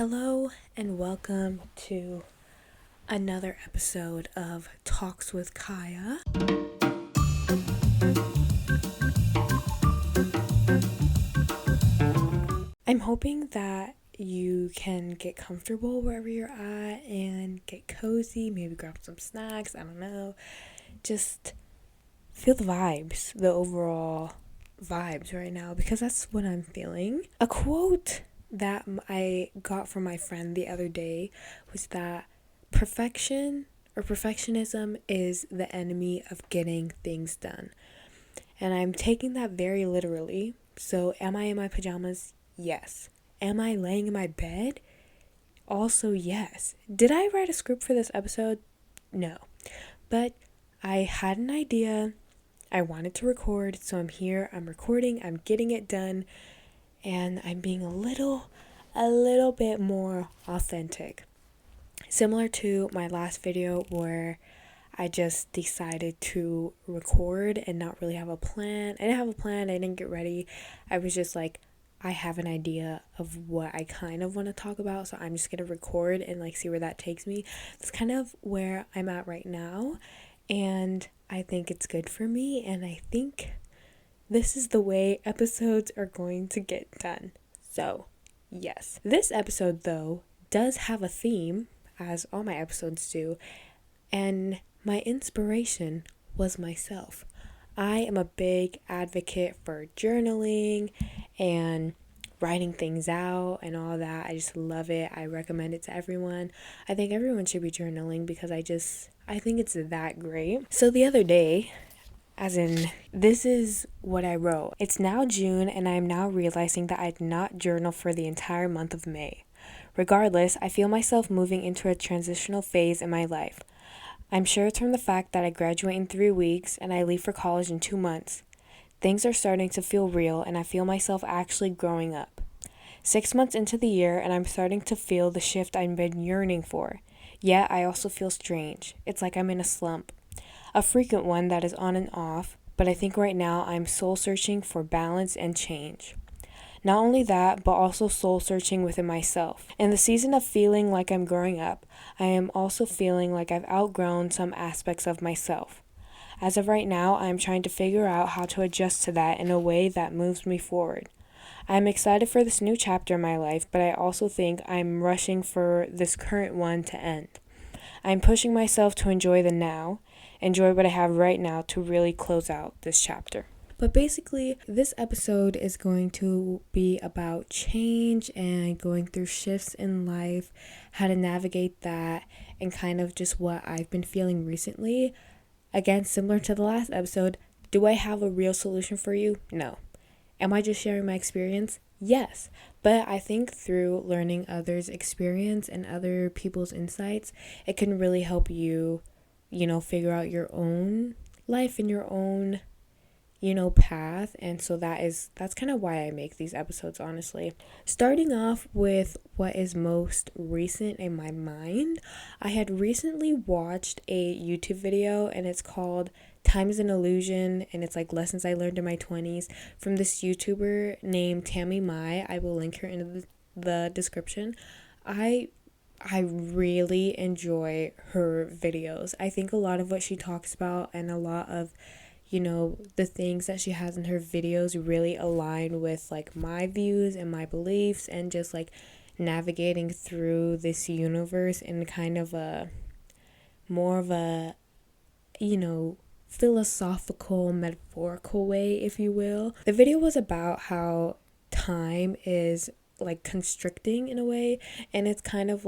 Hello and welcome to another episode of Talks with Kaya. I'm hoping that you can get comfortable wherever you're at and get cozy, maybe grab some snacks, I don't know. Just feel the vibes, the overall vibes right now, because that's what I'm feeling. A quote that I got from my friend the other day was that perfectionism is the enemy of getting things done. And I'm taking that very literally. So, am I in my pajamas? Yes. Am I laying in my bed? Also, yes. Did I write a script for this episode? No. But I had an idea. I wanted to record, so I'm here, I'm recording, I'm getting it done, and I'm being a little bit more authentic. Similar to my last video where I just decided to record and not really have a plan. I didn't have a plan, I didn't get ready. I was just like, I have an idea of what I kind of want to talk about, so I'm just going to record and see where that takes me. That's kind of where I'm at right now, and I think it's good for me, and I think this is the way episodes are going to get done. So, yes. This episode, though, does have a theme, as all my episodes do, and my inspiration was myself. I am a big advocate for journaling and writing things out and all that. I just love it. I recommend it to everyone. I think everyone should be journaling because I think it's that great. So the other day, this is what I wrote. It's now June and I am now realizing that I did not journal for the entire month of May. Regardless, I feel myself moving into a transitional phase in my life. I'm sure it's from the fact that I graduate in 3 weeks and I leave for college in 2 months. Things are starting to feel real and I feel myself actually growing up. 6 months into the year and I'm starting to feel the shift I've been yearning for. Yet I also feel strange. It's like I'm in a slump. A frequent one that is on and off, but I think right now I'm soul searching for balance and change. Not only that, but also soul searching within myself. In the season of feeling like I'm growing up, I am also feeling like I've outgrown some aspects of myself. As of right now, I am trying to figure out how to adjust to that in a way that moves me forward. I am excited for this new chapter in my life, but I also think I'm rushing for this current one to end. I'm pushing myself to enjoy the now, enjoy what I have right now to really close out this chapter. But basically, this episode is going to be about change and going through shifts in life, how to navigate that, and kind of just what I've been feeling recently. Again, similar to the last episode, do I have a real solution for you? No. Am I just sharing my experience? Yes. But I think through learning others' experience and other people's insights, it can really help you, figure out your own life and your own path. And so that's kind of why I make these episodes, honestly. Starting off with what is most recent in my mind, I had recently watched a YouTube video and it's called Time is an Illusion, and it's lessons I learned in my 20s from this YouTuber named Tammy Mai. I will link her in the description. I really enjoy her videos. I think a lot of what she talks about and a lot of the things that she has in her videos really align with my views and my beliefs and just navigating through this universe in kind of a more of a philosophical, metaphorical way, if you will. The video was about how time is constricting in a way, and it's kind of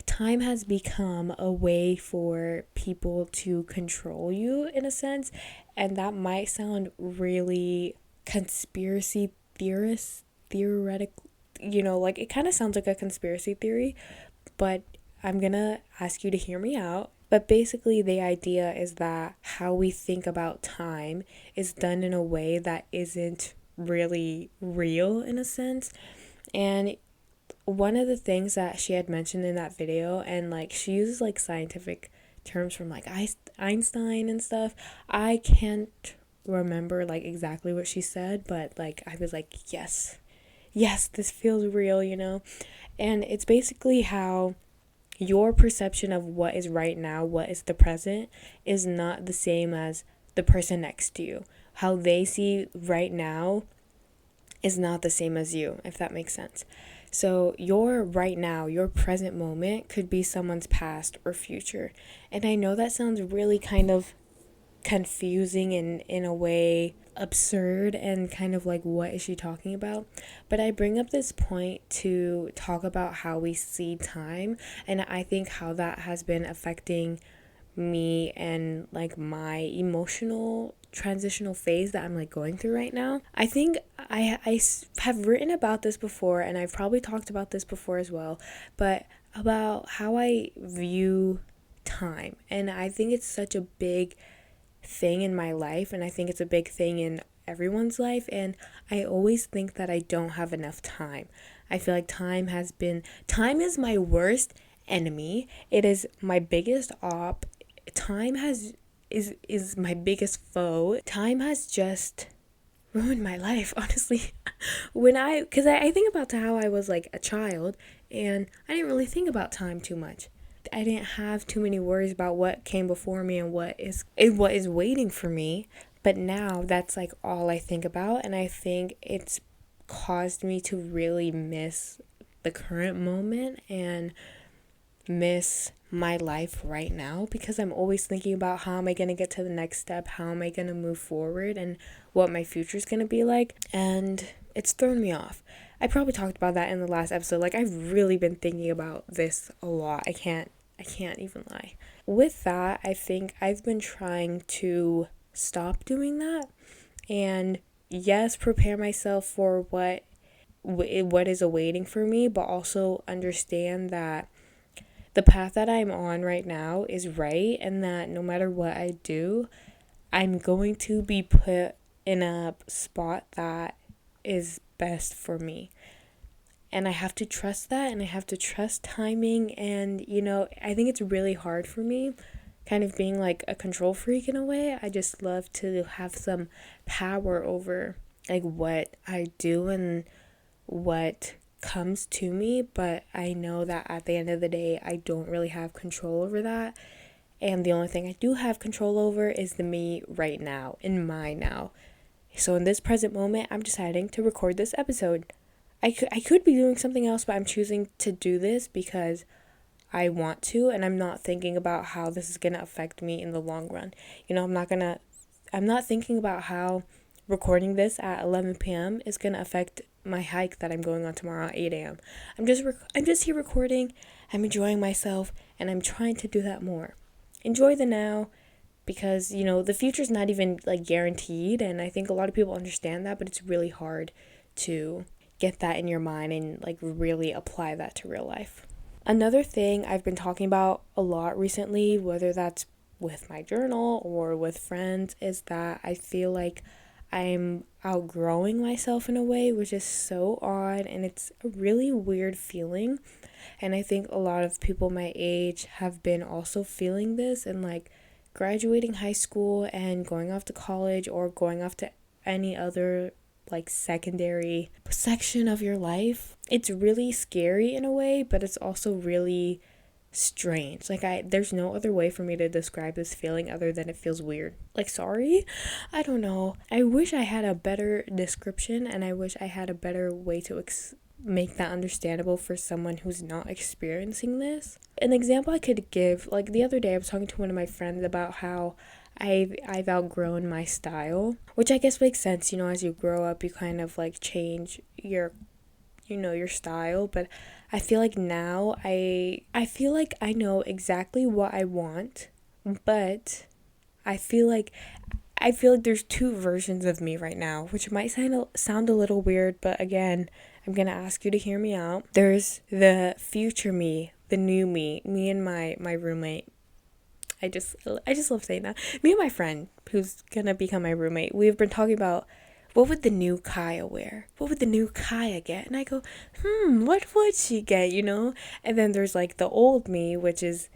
time has become a way for people to control you in a sense, and that might sound really conspiracy theoretic, it kind of sounds like a conspiracy theory, but I'm gonna ask you to hear me out. But basically the idea is that how we think about time is done in a way that isn't really real in a sense. And one of the things that she had mentioned in that video, and she uses scientific terms from Einstein and stuff. I can't remember exactly what she said, but I was yes, yes, this feels real, And it's basically how your perception of what is right now, what is the present, is not the same as the person next to you. How they see right now is not the same as you, if that makes sense. So your right now, your present moment could be someone's past or future. And I know that sounds really kind of confusing and in a way absurd and kind of like, what is she talking about? But I bring up this point to talk about how we see time, and I think how that has been affecting me and like my emotional transitional phase that I'm like going through right now. I think I have written about this before, and I've probably talked about this before as well, but about how I view time. And I think it's such a big thing in my life, and I think it's a big thing in everyone's life, and I always think that I don't have enough time. I feel like time is my worst enemy. It is my biggest op. Time has is my biggest foe. Time has just ruined my life, honestly. Because I think about how I was like a child, and I didn't really think about time too much. I didn't have too many worries about what came before me and what is waiting for me. But now that's like all I think about, and I think it's caused me to really miss the current moment and miss my life right now, because I'm always thinking about how am I going to get to the next step, how am I going to move forward, and what my future is going to be like. And it's thrown me off. I probably talked about that in the last episode. Like, I've really been thinking about this a lot. I can't even lie. With that, I think I've been trying to stop doing that, and yes, prepare myself for what is awaiting for me, but also understand that the path that I'm on right now is right, and that no matter what I do, I'm going to be put in a spot that is best for me. And I have to trust that, and I have to trust timing. And, I think it's really hard for me, kind of being like a control freak in a way. I just love to have some power over like what I do and what comes to me, but I know that at the end of the day, I don't really have control over that. And the only thing I do have control over is the me right now, in my now. So in this present moment, I'm deciding to record this episode. I could be doing something else, but I'm choosing to do this because I want to, and I'm not thinking about how this is going to affect me in the long run. I'm not thinking about how recording this at 11 p.m. is going to affect my hike that I'm going on tomorrow at 8 a.m. I'm just here recording. I'm enjoying myself, and I'm trying to do that more. Enjoy the now, because the future's not even like guaranteed, and I think a lot of people understand that, but it's really hard to get that in your mind and like really apply that to real life. Another thing I've been talking about a lot recently, whether that's with my journal or with friends, is that I feel like I'm outgrowing myself in a way, which is so odd, and it's a really weird feeling. And I think a lot of people my age have been also feeling this, and like graduating high school and going off to college or going off to any other like secondary section of your life. It's really scary in a way, but it's also really strange. Like, there's no other way for me to describe this feeling other than it feels weird. Like, sorry? I don't know. I wish I had a better description, and I wish I had a better way to make that understandable for someone who's not experiencing this. An example I could give, like the other day I was talking to one of my friends about how I've outgrown my style, which I guess makes sense. As you grow up, you kind of like change your style. But I feel like now I feel like I know exactly what I want, but I feel like there's two versions of me right now, which might sound a little weird, but again, I'm gonna ask you to hear me out. There's the future me, the new me and my roommate. I just love saying that. Me and my friend, who's gonna become my roommate, we've been talking about what would the new Kiya wear? What would the new Kiya get? And I go, what would she get, And then there's like the old me, which is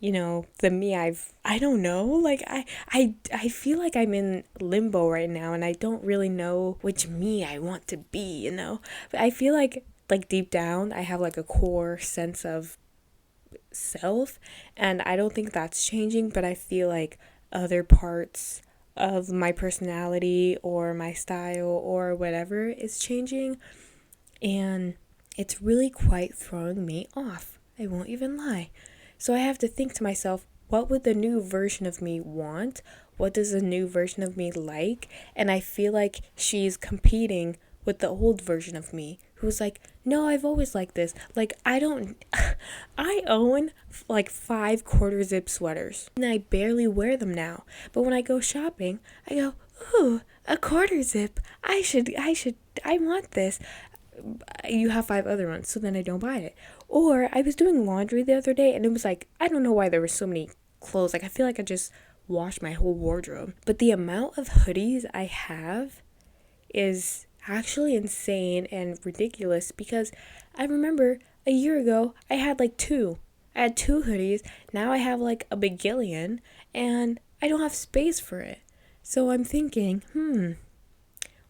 the me I don't know, like I feel like I'm in limbo right now, and I don't really know which me I want to be. But I feel like deep down I have like a core sense of self, and I don't think that's changing, but I feel like other parts of my personality or my style or whatever is changing, and it's really quite throwing me off. I won't even lie. So I have to think to myself, what would the new version of me want? What does the new version of me like? And I feel like she's competing with the old version of me, who's like, no, I've always liked this. Like, I don't, I own like 5 quarter zip sweaters and I barely wear them now. But when I go shopping, I go, ooh, a quarter zip. I want this. You have 5 other ones, so then I don't buy it. Or I was doing laundry the other day and it was like, I don't know why there were so many clothes. Like, I feel like I just washed my whole wardrobe. But the amount of hoodies I have is actually insane and ridiculous, because I remember a year ago I had like two. I had 2 hoodies. Now I have like a bagillion and I don't have space for it. So I'm thinking,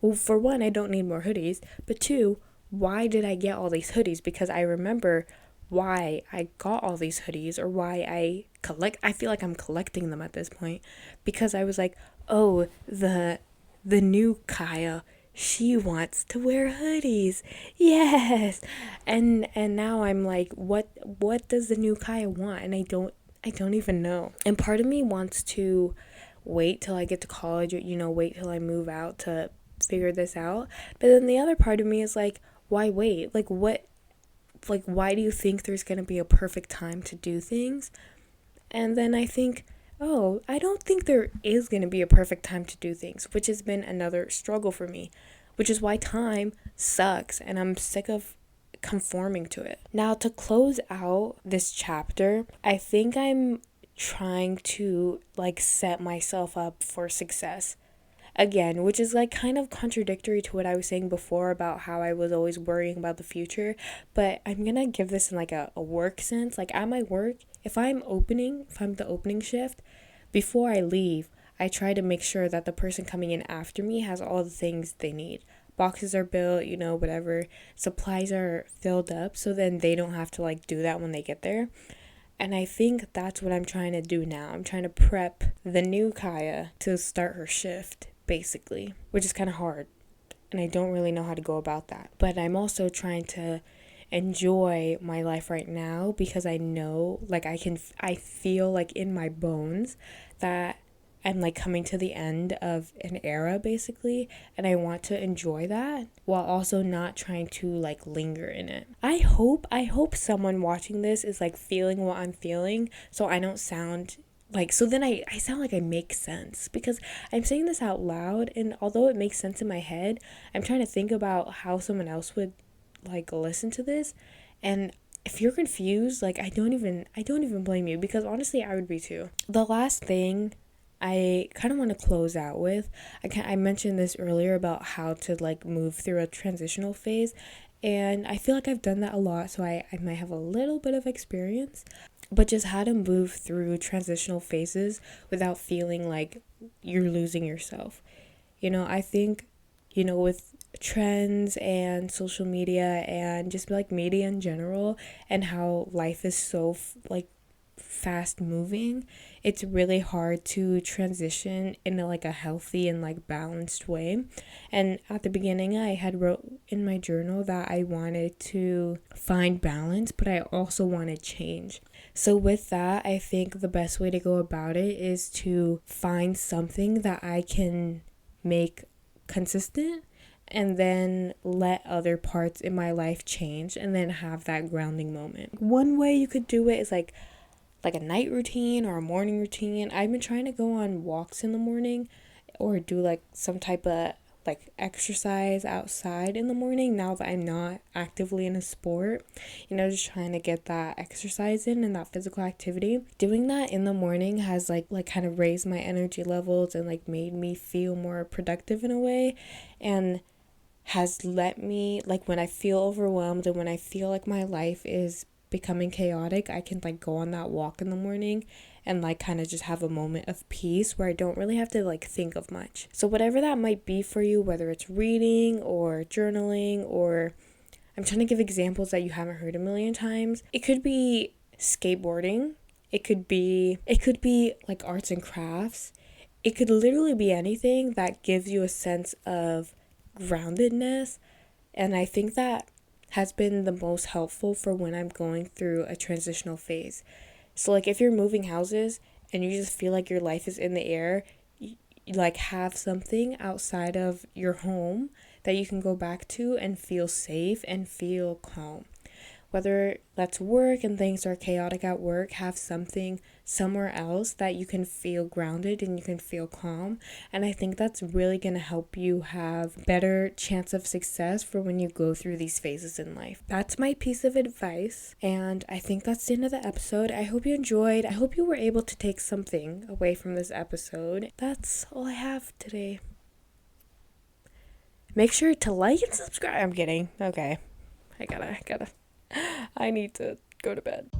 well, for one, I don't need more hoodies, but two, why did I get all these hoodies? Because I remember why I got all these hoodies, or why I feel like I'm collecting them at this point, because I was like, oh, the new Kaya, she wants to wear hoodies. Yes. And now I'm like, what does the new Kaya want? And I don't even know. And part of me wants to wait till I get to college, or wait till I move out to figure this out. But then the other part of me is like, why wait? Why do you think there's going to be a perfect time to do things? And then I think, oh, I don't think there is going to be a perfect time to do things, which has been another struggle for me, which is why time sucks and I'm sick of conforming to it. Now, to close out this chapter, I think I'm trying to like set myself up for success again, which is like kind of contradictory to what I was saying before about how I was always worrying about the future. But I'm gonna give this in like a work sense. Like, at my work, if I'm the opening shift, before I leave, I try to make sure that the person coming in after me has all the things they need. Boxes are built, whatever, supplies are filled up, so then they don't have to like do that when they get there. And I think that's what I'm trying to do now. I'm trying to prep the new Kaya to start her shift, basically, which is kind of hard. And I don't really know how to go about that. But I'm also trying to enjoy my life right now, because I know, like, I feel like in my bones that I'm like coming to the end of an era, basically, and I want to enjoy that while also not trying to like linger in it. I hope someone watching this is like feeling what I'm feeling, so I don't sound like, so then I sound like I make sense, because I'm saying this out loud, and although it makes sense in my head, I'm trying to think about how someone else would like listen to this. And if you're confused, like, I don't even blame you, because honestly I would be too. The last thing I kind of want to close out with, I mentioned this earlier about how to like move through a transitional phase, and I feel like I've done that a lot, so I might have a little bit of experience, but just how to move through transitional phases without feeling like you're losing yourself. I think, with trends and social media and just like media in general, and how life is so like fast moving, it's really hard to transition in like a healthy and like balanced way. And at the beginning, I had wrote in my journal that I wanted to find balance, but I also wanted change. So with that, I think the best way to go about it is to find something that I can make consistent, and then let other parts in my life change, and then have that grounding moment. One way you could do it is like a night routine or a morning routine. I've been trying to go on walks in the morning, or do like some type of like exercise outside in the morning, now that I'm not actively in a sport. Just trying to get that exercise in and that physical activity. Doing that in the morning has like kind of raised my energy levels and like made me feel more productive in a way, and has let me, like, when I feel overwhelmed and when I feel like my life is becoming chaotic, I can like go on that walk in the morning and like kind of just have a moment of peace where I don't really have to like think of much. So whatever that might be for you, whether it's reading or journaling, or I'm trying to give examples that you haven't heard a million times. It could be skateboarding. It could be like arts and crafts. It could literally be anything that gives you a sense of groundedness. And I think that has been the most helpful for when I'm going through a transitional phase. So like if you're moving houses and you just feel like your life is in the air, you like have something outside of your home that you can go back to and feel safe and feel calm. Whether that's work and things are chaotic at work, have something somewhere else that you can feel grounded and you can feel calm. And I think that's really going to help you have better chance of success for when you go through these phases in life. That's my piece of advice. And I think that's the end of the episode. I hope you enjoyed. I hope you were able to take something away from this episode. That's all I have today. Make sure to like and subscribe. I'm kidding. Okay. I gotta. I need to go to bed.